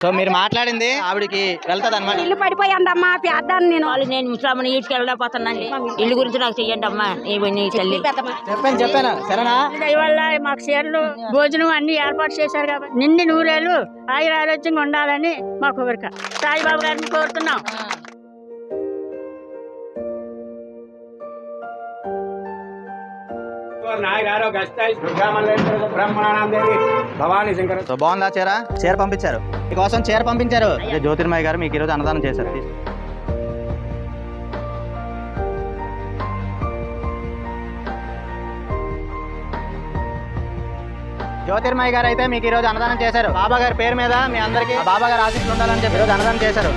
So మీరు మాట్లాడింది ఆవిడికి వెళ్తాది అనమాట. ఇల్లు పడిపోయిందమ్మా పేద్దాను నేను ముసలామని ఈడ్చుకెళ్ళలేకపోతున్నాండి. ఇల్లు గురించి నాకు చెయ్యండి అమ్మా. నీ తల్లి చెప్పాను సరేనా. వల్ల మాకు చీరలు భోజనం అన్ని ఏర్పాటు చేశారు కాబట్టి నిండి నూరేళ్ళు ఆయుర ఆరోగ్యంగా ఉండాలని మా కోరిక. సాయిబాబు గారిని కోరుతున్నాం. సో బాగుందా చీర పంపించారు మీకోసం, చీర పంపించారు. జ్యోతిర్మయ్య గారు మీకు ఈరోజు అన్నదానం చేశారు. జ్యోతిర్మయ్య గారు అయితే మీకు ఈరోజు అన్నదానం చేశారు. బాబా గారి పేరు మీద మీ అందరికీ బాబా గారు ఆశీస్సులు ఉండాలని చెప్పి ఈరోజు అన్నదానం చేశారు.